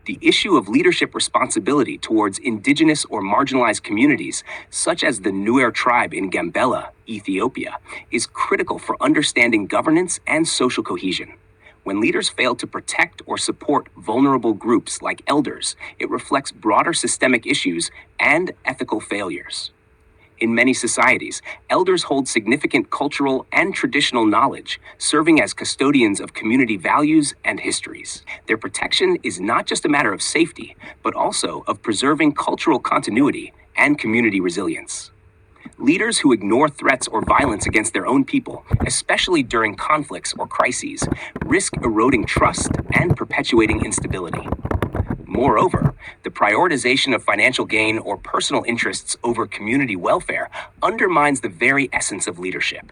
The issue of leadership responsibility towards indigenous or marginalized communities, such as the Nuer tribe in Gambella, Ethiopia, is critical for understanding governance and social cohesion. When leaders fail to protect or support vulnerable groups like elders, it reflects broader systemic issues and ethical failures. In many societies, elders hold significant cultural and traditional knowledge, serving as custodians of community values and histories. Their protection is not just a matter of safety, but also of preserving cultural continuity and community resilience. Leaders who ignore threats or violence against their own people, especially during conflicts or crises, risk eroding trust and perpetuating instability. Moreover, the prioritization of financial gain or personal interests over community welfare undermines the very essence of leadership.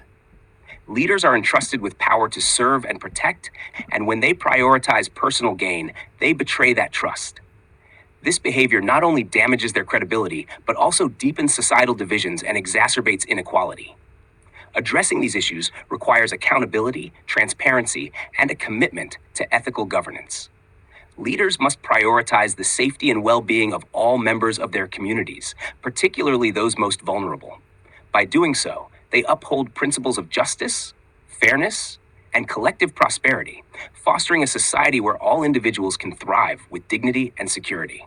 Leaders are entrusted with power to serve and protect, and when they prioritize personal gain, they betray that trust. This behavior not only damages their credibility, but also deepens societal divisions and exacerbates inequality. Addressing these issues requires accountability, transparency, and a commitment to ethical governance. Leaders must prioritize the safety and well-being of all members of their communities, particularly those most vulnerable. By doing so, they uphold principles of justice, fairness, and collective prosperity, fostering a society where all individuals can thrive with dignity and security.